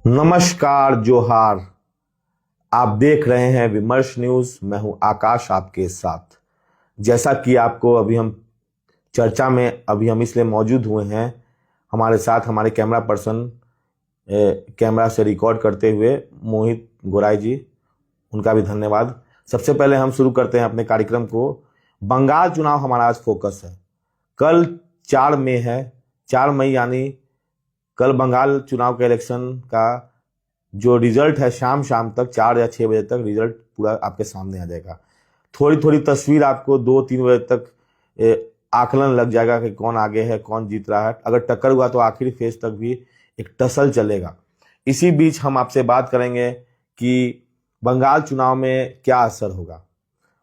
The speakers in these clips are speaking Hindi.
नमस्कार जोहार। आप देख रहे हैं विमर्श न्यूज। मैं हूं आकाश आपके साथ। जैसा कि आपको अभी हम चर्चा में हम इसलिए मौजूद हुए हैं, हमारे साथ हमारे कैमरा पर्सन कैमरा से रिकॉर्ड करते हुए मोहित गोराई जी, उनका भी धन्यवाद। सबसे पहले हम शुरू करते हैं अपने कार्यक्रम को। बंगाल चुनाव हमारा आज फोकस है। कल 4 मई है। 4 मई यानी कल बंगाल चुनाव के इलेक्शन का जो रिजल्ट है, शाम शाम तक 4 या 6 बजे तक रिजल्ट पूरा आपके सामने आ जाएगा। थोड़ी थोड़ी तस्वीर आपको 2-3 बजे तक आकलन लग जाएगा कि कौन आगे है, कौन जीत रहा है। अगर टक्कर हुआ तो आखिरी फेज तक भी एक टसल चलेगा। इसी बीच हम आपसे बात करेंगे कि बंगाल चुनाव में क्या असर होगा।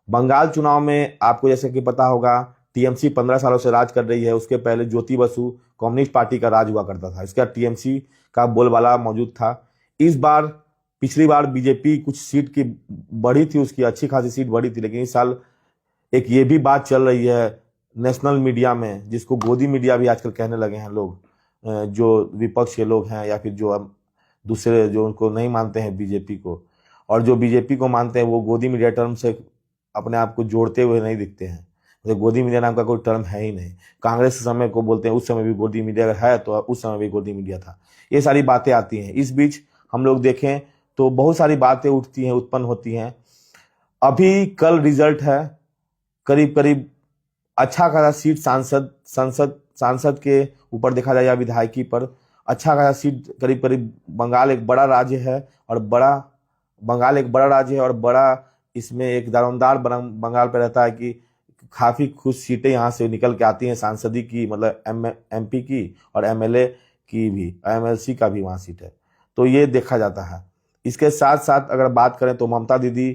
बंगाल चुनाव में आपको जैसे कि पता होगा, टीएमसी 15 सालों से राज कर रही है। उसके पहले ज्योति बसु कम्युनिस्ट पार्टी का राज हुआ करता था। इसका टीएमसी का बोलबाला मौजूद था। इस बार, पिछली बार बीजेपी कुछ सीट की बढ़ी थी, उसकी अच्छी खासी सीट बढ़ी थी। लेकिन इस साल एक ये भी बात चल रही है नेशनल मीडिया में, जिसको गोदी मीडिया भी आजकल कहने लगे हैं लोग, जो विपक्ष के लोग हैं या फिर जो दूसरे जो उनको नहीं मानते हैं बीजेपी को, और जो बीजेपी को मानते हैं वो गोदी मीडिया टर्म से अपने आप को जोड़ते हुए नहीं दिखते हैं। तो गोदी मीडिया नाम का कोई टर्म है ही नहीं। कांग्रेस समय को बोलते हैं, उस समय भी गोदी मीडिया है, तो उस समय भी गोदी मीडिया था। ये सारी बातें आती हैं। इस बीच हम लोग देखें तो बहुत सारी बातें उठती हैं, उत्पन्न होती हैं। अभी कल रिजल्ट है, करीब करीब अच्छा खासा सीट सांसद के ऊपर देखा जाए या विधायकी पर अच्छा खासा सीट, करीब करीब बंगाल एक बड़ा राज्य है और बड़ा इसमें एक दारोमदार बंगाल पे रहता है कि काफी कुछ सीटें यहाँ से निकल के आती हैं सांसदी की, मतलब एमपी की और एमएलए की भी, एमएलसी का भी वहाँ सीट है। तो ये देखा जाता है। इसके साथ साथ अगर बात करें तो ममता दीदी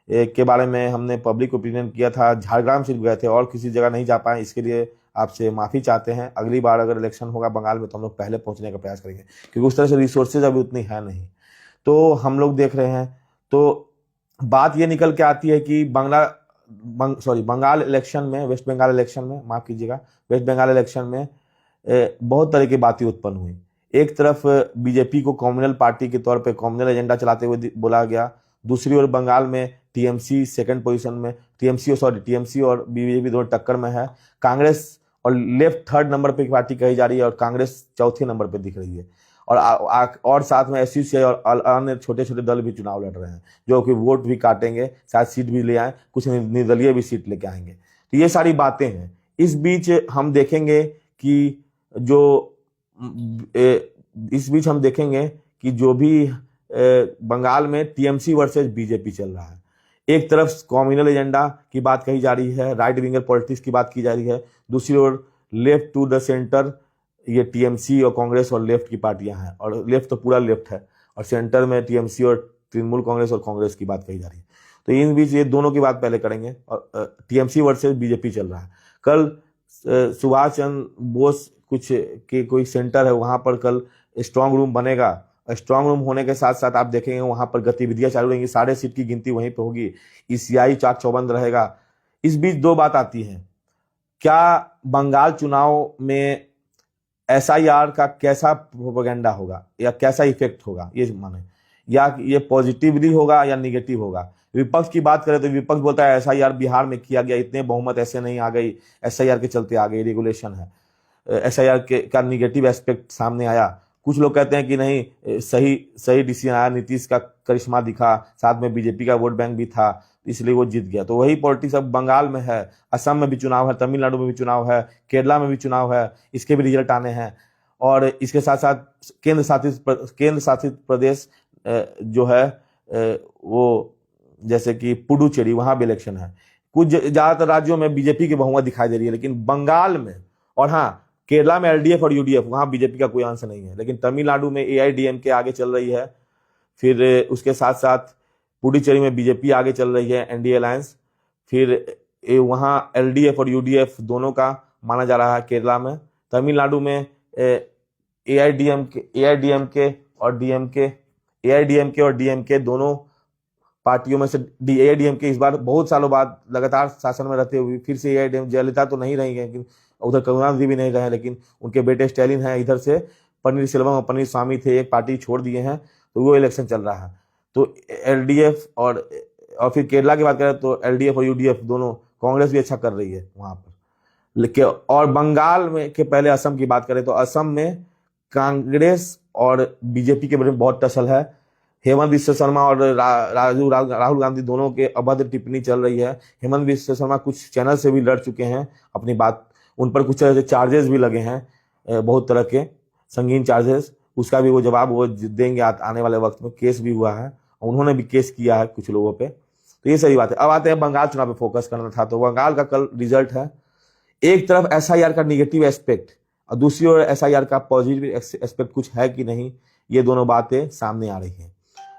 के बारे में हमने पब्लिक ओपिनियन किया था। झारग्राम सिर्फ गए थे और किसी जगह नहीं जा पाए। इसके लिए आपसे माफी चाहते हैं। अगली बार अगर इलेक्शन होगा बंगाल में तो हम लोग पहले पहुंचने का प्रयास करेंगे, क्योंकि उस तरह से रिसोर्सेज अभी उतनी है नहीं। तो हम लोग देख रहे हैं, तो बात ये निकल के आती है कि बंगाल इलेक्शन में, वेस्ट बंगाल इलेक्शन में, माफ कीजिएगा, वेस्ट बंगाल इलेक्शन में बहुत तरह की बातें उत्पन्न हुई। एक तरफ बीजेपी को कम्युनल पार्टी के तौर पे कम्युनल एजेंडा चलाते हुए बोला गया। दूसरी ओर बंगाल में टीएमसी सेकंड पोजीशन में, टीएमसी और बीजेपी दोनों टक्कर में है। कांग्रेस और लेफ्ट थर्ड नंबर पे पार्टी कही जा रही है और कांग्रेस चौथे नंबर पे दिख रही है। और साथ में एसयूसीआई और अन्य छोटे छोटे दल भी चुनाव लड़ रहे हैं, जो कि वोट भी काटेंगे, शायद सीट भी ले आए, कुछ निर्दलीय भी सीट लेके आएंगे। तो ये सारी बातें हैं। इस बीच हम देखेंगे कि जो भी बंगाल में टीएमसी वर्सेस बीजेपी चल रहा है। एक तरफ कम्युनल एजेंडा की बात कही जा रही है, राइट विंगर पॉलिटिक्स की बात की जा रही है। दूसरी ओर लेफ्ट टू द सेंटर, ये टीएमसी और कांग्रेस और लेफ्ट की पार्टियां हैं, और लेफ्ट तो पूरा लेफ्ट है, और सेंटर में टीएमसी और तृणमूल कांग्रेस और कांग्रेस की बात कही जा रही है। तो इन बीच ये दोनों की बात पहले करेंगे। और टीएमसी वर्सेस बीजेपी चल रहा है। कल सुभाष चंद्र बोस कोई सेंटर है, वहां पर कल स्ट्रांग रूम बनेगा। स्ट्रांग रूम होने के साथ साथ आप देखेंगे वहां पर गतिविधियां चालू रहेंगी। सारे सीट की गिनती वहीं पे होगी। ईसीआई चाक चौबंद रहेगा। इस बीच दो बात आती है, क्या बंगाल चुनाव में एसआईआर का कैसा प्रोपेगेंडा होगा या कैसा इफेक्ट होगा, ये माने, या ये पॉजिटिवली होगा या निगेटिव होगा। विपक्ष की बात करें तो विपक्ष बोलता है एसआईआर बिहार में किया गया, इतने बहुमत ऐसे नहीं आ गई, एसआईआर के चलते आ गई, रेगुलेशन है। एसआईआर का निगेटिव एस्पेक्ट सामने आया। कुछ लोग कहते हैं कि नहीं, सही डिसीजन आया, नीतीश का करिश्मा दिखा, साथ में बीजेपी का वोट बैंक भी था, इसलिए वो जीत गया। तो वही पॉलिटिक्स अब बंगाल में है, असम में भी चुनाव है, तमिलनाडु में भी चुनाव है, केरला में भी चुनाव है, इसके भी रिजल्ट आने हैं। और इसके साथ साथ केंद्र शासित प्रदेश जो है वो जैसे कि पुडुचेरी, वहां भी इलेक्शन है। कुछ ज्यादातर राज्यों में बीजेपी की बहुमत दिखाई दे रही है, लेकिन बंगाल में, और हाँ, केरला में एलडीएफ और यूडीएफ, वहां बीजेपी का कोई अंश नहीं है। लेकिन तमिलनाडु में एआईडीएमके आगे चल रही है। फिर उसके साथ साथ पुडुचेरी में बीजेपी आगे चल रही है, एनडीए अलायंस। फिर वहां एलडीएफ और यूडीएफ दोनों का माना जा रहा है केरला में। तमिलनाडु में एआईडीएमके और डीएमके दोनों पार्टियों में से एआईडीएमके इस बार बहुत सालों बाद लगातार शासन में रहते हुए फिर से एआईडीएमके, जयललिता तो नहीं रही है, लेकिन उधर करुणानिधि भी नहीं रहे, लेकिन उनके बेटे स्टैलिन हैं, इधर से पनीर सेल्वम और पनीर स्वामी थे, एक पार्टी छोड़ दिए हैं। तो वो इलेक्शन चल रहा है। तो एलडीएफ और फिर केरला की बात करें तो एलडीएफ और यूडीएफ दोनों, कांग्रेस भी अच्छा कर रही है वहां पर। लेकिन और बंगाल में के पहले असम की बात करें तो असम में कांग्रेस और बीजेपी के बारे में बहुत टसल है। हेमंत विश्व शर्मा और राहुल गांधी दोनों के अभद्र टिप्पणी चल रही है। हेमंत विश्व शर्मा कुछ चैनल से भी लड़ चुके हैं अपनी बात, उन पर कुछ तरह से चार्जेस भी लगे हैं, बहुत तरह के संगीन चार्जेस। उसका भी वो जवाब वो देंगे आने वाले वक्त में। केस भी हुआ है, उन्होंने भी केस किया है कुछ लोगों पे। तो ये सही बात है। अब आते हैं बंगाल चुनाव पे फोकस करना था, तो बंगाल का कल रिजल्ट है। एक तरफ एसआईआर का निगेटिव एस्पेक्ट और दूसरी ओर एसआईआर का पॉजिटिव एस्पेक्ट कुछ है कि नहीं, ये दोनों बातें सामने आ रही हैं।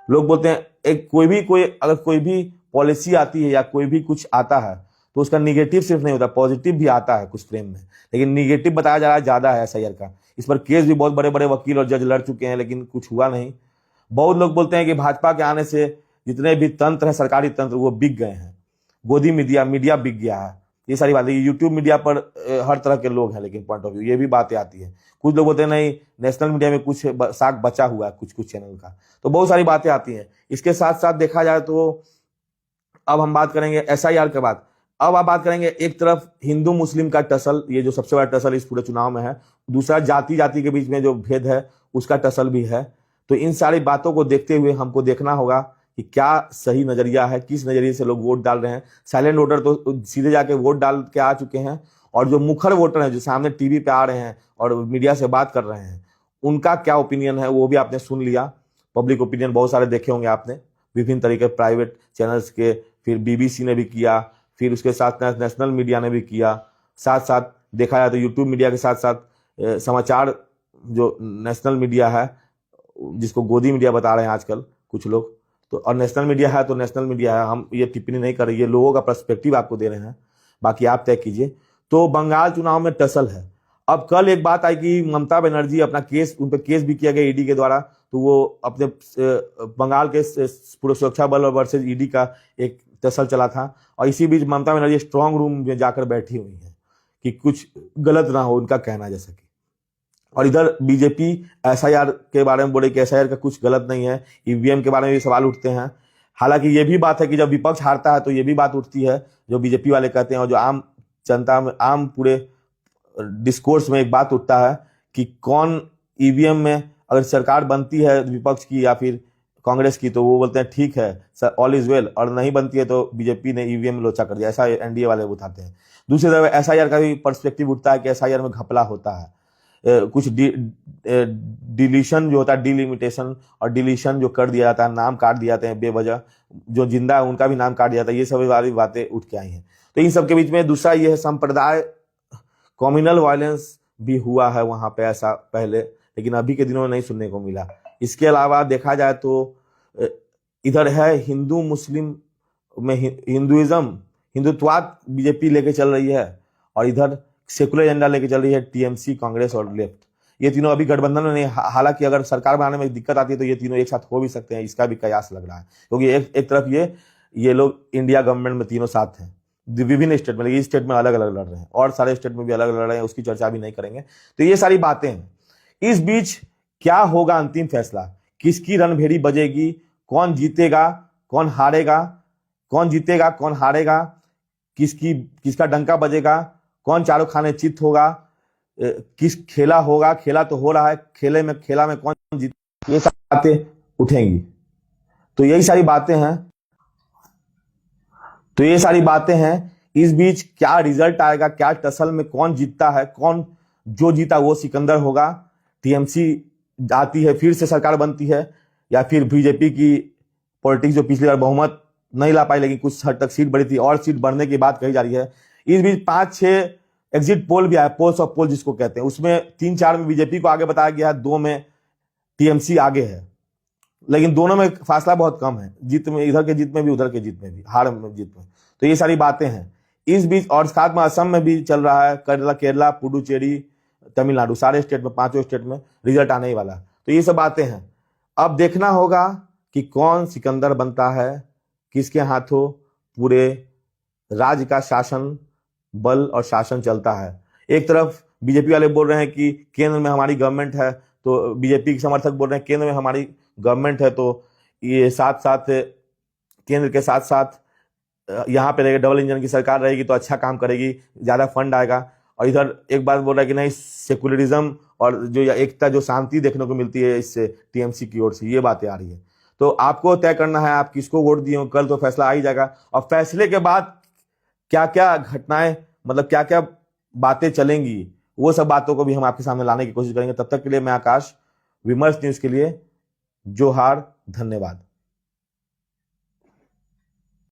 लोग बोलते हैं अगर कोई भी पॉलिसी आती है या कोई भी कुछ आता है तो उसका निगेटिव सिर्फ नहीं होता, पॉजिटिव भी आता है कुछ फ्रेम में, लेकिन निगेटिव बताया जा रहा है ज्यादा है एसआईआर का। इस पर केस भी बहुत बड़े बड़े वकील और जज लड़ चुके हैं, लेकिन कुछ हुआ नहीं। बहुत लोग बोलते हैं कि भाजपा के आने से जितने भी तंत्र है, सरकारी तंत्र, वो बिक गए हैं, गोदी मीडिया बिक गया है। ये सारी बातें यूट्यूब मीडिया पर हर तरह के लोग हैं, लेकिन पॉइंट ऑफ व्यू ये भी बातें आती है। कुछ लोग बोलते हैं नहीं, नेशनल मीडिया में कुछ साख बचा हुआ है कुछ चैनल का। तो बहुत सारी बातें आती हैं। इसके साथ साथ देखा जाए तो अब हम बात करेंगे एसआईआर के बाद। अब आप बात करेंगे एक तरफ हिंदू मुस्लिम का टसल, ये जो सबसे बड़ा टसल इस पूरे चुनाव में है। दूसरा जाति के बीच में जो भेद है उसका टसल भी है। तो इन सारी बातों को देखते हुए हमको देखना होगा कि क्या सही नजरिया है, किस नजरिए से लोग वोट डाल रहे हैं। साइलेंट वोटर तो सीधे जाके वोट डाल के आ चुके हैं, और जो मुखर वोटर हैं, जो सामने टीवी पे आ रहे हैं और मीडिया से बात कर रहे हैं, उनका क्या ओपिनियन है वो भी आपने सुन लिया। पब्लिक ओपिनियन बहुत सारे देखे होंगे आपने, विभिन्न तरीके प्राइवेट चैनल्स के, फिर बीबीसी ने भी किया, फिर उसके साथ नेशनल मीडिया ने भी किया। साथ साथ देखा जाए तो यूट्यूब मीडिया के साथ साथ समाचार जो नेशनल मीडिया है, जिसको गोदी मीडिया बता रहे हैं आजकल कुछ लोग, तो और नेशनल मीडिया है तो नेशनल मीडिया है। हम ये टिप्पणी नहीं कर रहे, ये लोगों का पर्सपेक्टिव आपको दे रहे हैं, बाकी आप तय कीजिए। तो बंगाल चुनाव में टसल है। अब कल एक बात आई कि ममता बनर्जी अपना केस, उन पर केस भी किया गया ईडी के द्वारा, तो वो अपने बंगाल के पूरे सुरक्षा बल वर्सेज ईडी का एक टसल चला था। और इसी बीच ममता बनर्जी स्ट्रांग रूम में जाकर बैठी हुई है कि कुछ गलत ना हो, उनका कहना जैसा कि। और इधर बीजेपी एसआईआर के बारे में बोले कि एसआईआर का कुछ गलत नहीं है, ईवीएम के बारे में भी सवाल उठते हैं। हालांकि ये भी बात है कि जब विपक्ष हारता है तो ये भी बात उठती है जो बीजेपी वाले कहते हैं, और जो आम जनता में, आम पूरे डिस्कोर्स में एक बात उठता है कि कौन ईवीएम में अगर सरकार बनती है विपक्ष की या फिर कांग्रेस की, तो वो बोलते हैं ठीक है ऑल इज वेल, और नहीं बनती है तो बीजेपी ने ईवीएम में लोचा कर दिया, ऐसा एनडीए वाले बताते हैं। दूसरी तरफ एसआईआर का भी पर्सपेक्टिव उठता है कि एसआईआर में घपला होता है, कुछ डिलीशन जो होता है, डिलिमिटेशन और डिलीशन जो कर दिया जाता है, नाम काट दिए जाते हैं बेवजह, जो जिंदा है उनका भी नाम काट दिया जाता है। ये सब वाली बातें उठ के आई हैं। तो इन सब के बीच में दूसरा ये है संप्रदाय कम्युनल वायलेंस भी हुआ है वहां पे ऐसा पहले, लेकिन अभी के दिनों में नहीं सुनने को मिला। इसके अलावा देखा जाए तो इधर है हिंदू मुस्लिम में हिंदुत्वाद बीजेपी लेके चल रही है, और इधर सेकुलर एजेंडा लेके चल रही है टीएमसी, कांग्रेस और लेफ्ट। ये तीनों अभी गठबंधन में नहीं। हालांकि अगर सरकार बनाने में दिक्कत आती है तो ये तीनों एक साथ हो भी सकते हैं, इसका भी कयास लग रहा है। क्योंकि एक तरफ ये लोग इंडिया गवर्नमेंट में तीनों साथ हैं विभिन्न स्टेट में, लेकिन इस स्टेट में अलग अलग लड़ रहे हैं और सारे स्टेट में भी अलग अलग लड़ रहे हैं, उसकी चर्चा भी नहीं करेंगे। तो ये सारी बातें हैं। इस बीच क्या होगा अंतिम फैसला, किसकी रणभेरी बजेगी, कौन जीतेगा कौन हारेगा, कौन जीतेगा कौन हारेगा, किसका डंका बजेगा, कौन चारों खाने चित होगा, किस खेला होगा, खेला तो हो रहा है, खेला में कौन जीत, ये सारी बातें उठेंगी। तो यही सारी बातें हैं। इस बीच क्या रिजल्ट आएगा, क्या टसल में कौन जीतता है, कौन जो जीता वो सिकंदर होगा, टीएमसी आती है फिर से सरकार बनती है, या फिर बीजेपी की पॉलिटिक्स जो पिछली बार बहुमत नहीं ला पाई लेकिन कुछ हद तक सीट बढ़ी थी और सीट बढ़ने की बात कही जा रही है। इस बीच 5-6 एग्जिट पोल भी आया, पोल्स ऑफ पोल जिसको कहते हैं, उसमें 3-4 में बीजेपी को आगे बताया गया है, 2 में टीएमसी आगे है, लेकिन दोनों में फासला बहुत कम है, जीत में, इधर के जीत में भी उधर के जीत में भी, हार में जीत में। तो ये सारी बातें हैं इस बीच। और साथ में असम में भी चल रहा है, केरला, पुडुचेरी, तमिलनाडु, सारे स्टेट में, 5 स्टेट में रिजल्ट आने ही वाला। तो ये सब बातें हैं। अब देखना होगा कि कौन सिकंदर बनता है, किसके हाथों पूरे राज्य का शासन बल और शासन चलता है। एक तरफ बीजेपी वाले बोल रहे हैं कि केंद्र में हमारी गवर्नमेंट है तो बीजेपी के समर्थक बोल रहे हैं केंद्र में हमारी गवर्नमेंट है, तो ये साथ साथ केंद्र के साथ साथ यहाँ पे रहेगा, डबल इंजन की सरकार रहेगी तो अच्छा काम करेगी, ज्यादा फंड आएगा। और इधर एक बात बोल रहा है कि नहीं, सेकुलरिज्म और जो एकता, जो शांति देखने को मिलती है इससे टीएमसी की ओर से, ये बातें आ रही है। तो आपको तय करना है आप किसको वोट दिए हो, कल तो फैसला आ ही जाएगा। और फैसले के बाद क्या क्या घटनाएं, मतलब क्या क्या बातें चलेंगी, वो सब बातों को भी हम आपके सामने लाने की कोशिश करेंगे। तब तक के लिए मैं आकाश, विमर्श न्यूज के लिए जोहार, धन्यवाद।